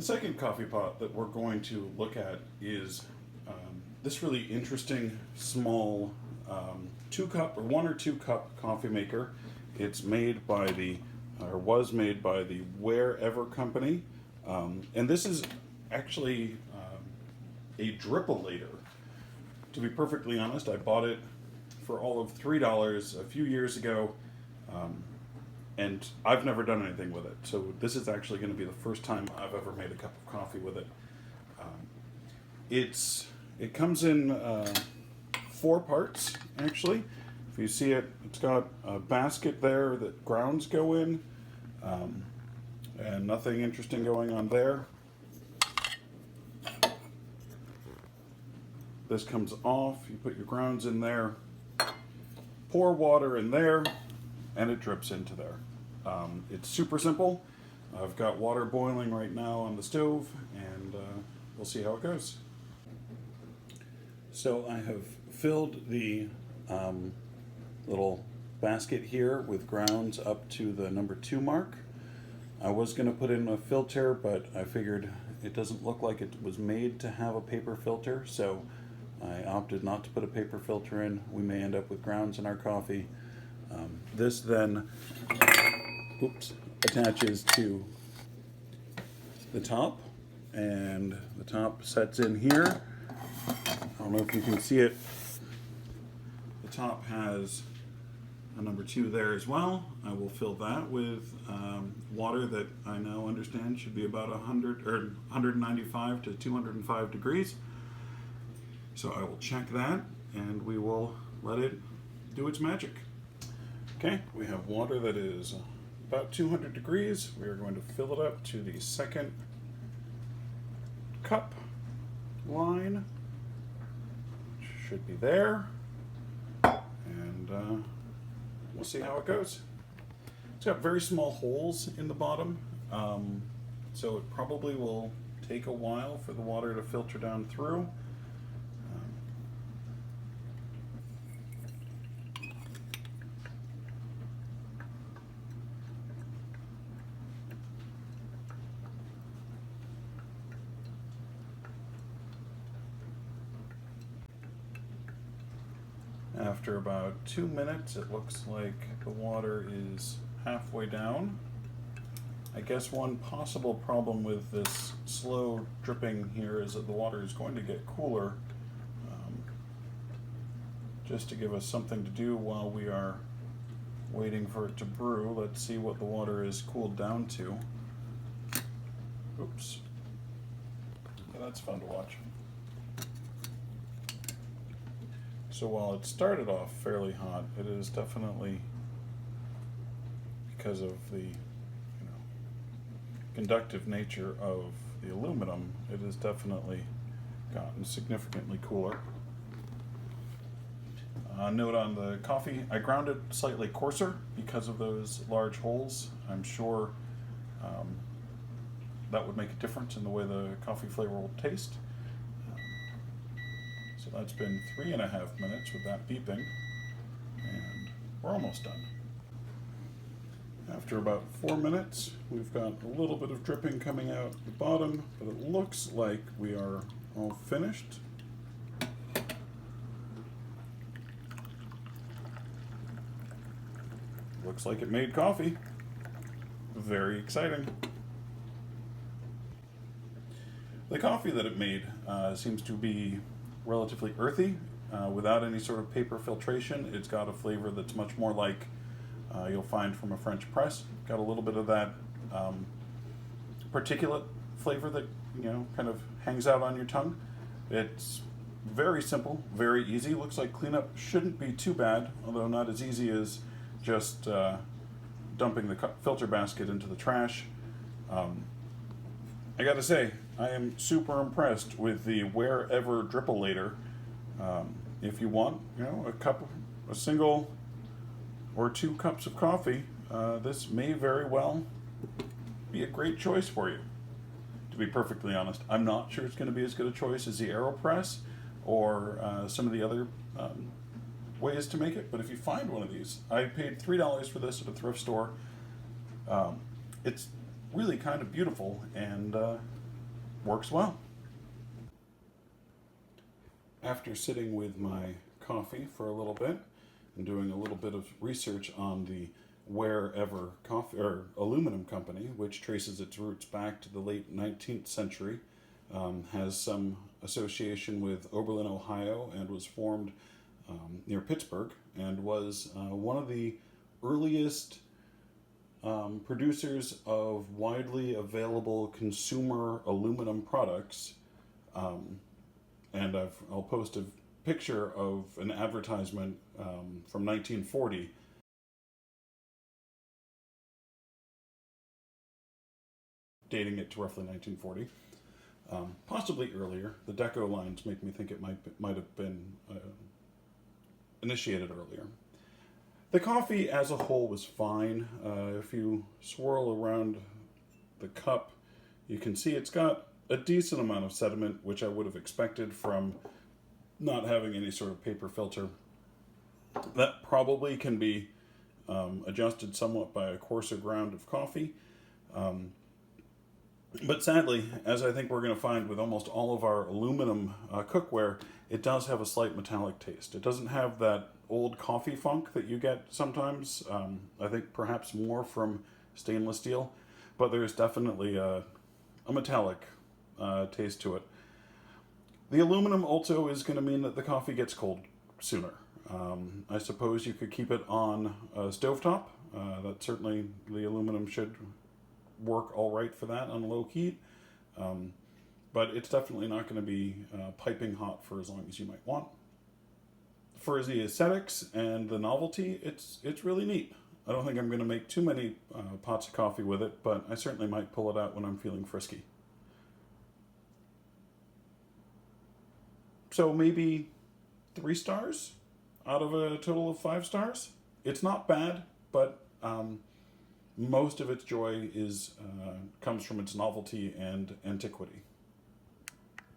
The second coffee pot that we're going to look at is this really interesting small 2-cup or 1 or 2 cup coffee maker. It's made by was made by the Wherever company, and this is actually a Drip-O-Lator. To be perfectly honest, I bought it for all of $3 a few years ago, and I've never done anything with it. So this is actually going to be the first time I've ever made a cup of coffee with it. It comes in 4 parts, actually. If you see it, it's got a basket there that grounds go in, and nothing interesting going on there. This comes off, you put your grounds in there, pour water in there, and it drips into there. It's super simple. I've got water boiling right now on the stove, and we'll see how it goes. So I have filled the little basket here with grounds up to the number 2 mark. I was going to put in a filter, but I figured it doesn't look like it was made to have a paper filter, so I opted not to put a paper filter in. We may end up with grounds in our coffee. This then attaches to the top, and the top sets in here. I don't know if you can see it. The top has a number 2 there as well. I will fill that with water that I now understand should be about 195 to 205 degrees. So I will check that, and we will let it do its magic. Okay, we have water that is about 200 degrees. We are going to fill it up to the second cup line. Should be there, and we'll see how it goes. It's got very small holes in the bottom, so it probably will take a while for the water to filter down through. After about 2 minutes, it looks like the water is halfway down. I guess one possible problem with this slow dripping here is that the water is going to get cooler, just to give us something to do while we are waiting for it to brew. Let's see what the water is cooled down to. Oops. Yeah, that's fun to watch. So while it started off fairly hot, it is definitely, because of the conductive nature of the aluminum, it has definitely gotten significantly cooler. Note on the coffee, I ground it slightly coarser because of those large holes. I'm sure that would make a difference in the way the coffee flavor will taste. So that's been 3.5 minutes with that beeping, and we're almost done. After about 4 minutes, we've got a little bit of dripping coming out the bottom, but it looks like we are all finished. Looks like it made coffee. Very exciting. The coffee that it made seems to be relatively earthy, without any sort of paper filtration. It's got a flavor that's much more like you'll find from a French press. Got a little bit of that particulate flavor that kind of hangs out on your tongue. It's very simple, very easy. Looks like cleanup shouldn't be too bad, although not as easy as just dumping the filter basket into the trash. I gotta say, I am super impressed with the Wherever Drip-O-Lator. If you want, a single or 2 cups of coffee, this may very well be a great choice for you. To be perfectly honest, I'm not sure it's going to be as good a choice as the AeroPress or some of the other ways to make it, but if you find one of these, I paid $3 for this at a thrift store. It's really kind of beautiful, and works well. After sitting with my coffee for a little bit and doing a little bit of research on the Wherever coffee or aluminum company, which traces its roots back to the late 19th century, has some association with Oberlin, Ohio, and was formed near Pittsburgh, and was one of the earliest producers of widely available consumer aluminum products. And I'll post a picture of an advertisement from 1940, dating it to roughly 1940, possibly earlier. The deco lines make me think it might have been initiated earlier. The coffee as a whole was fine. If you swirl around the cup, you can see it's got a decent amount of sediment, which I would have expected from not having any sort of paper filter. That probably can be adjusted somewhat by a coarser ground of coffee. But sadly, as I think we're going to find with almost all of our aluminum cookware, it does have a slight metallic taste. It doesn't have that old coffee funk that you get sometimes. I think perhaps more from stainless steel, but there's definitely a metallic taste to it. The aluminum also is going to mean that the coffee gets cold sooner. I suppose you could keep it on a stovetop. That certainly, the aluminum should work all right for that on low heat, but it's definitely not going to be piping hot for as long as you might want. For the aesthetics and the novelty, it's really neat. I don't think I'm going to make too many pots of coffee with it, but I certainly might pull it out when I'm feeling frisky. So maybe 3 stars out of a total of 5 stars. It's not bad, but most of its joy comes from its novelty and antiquity.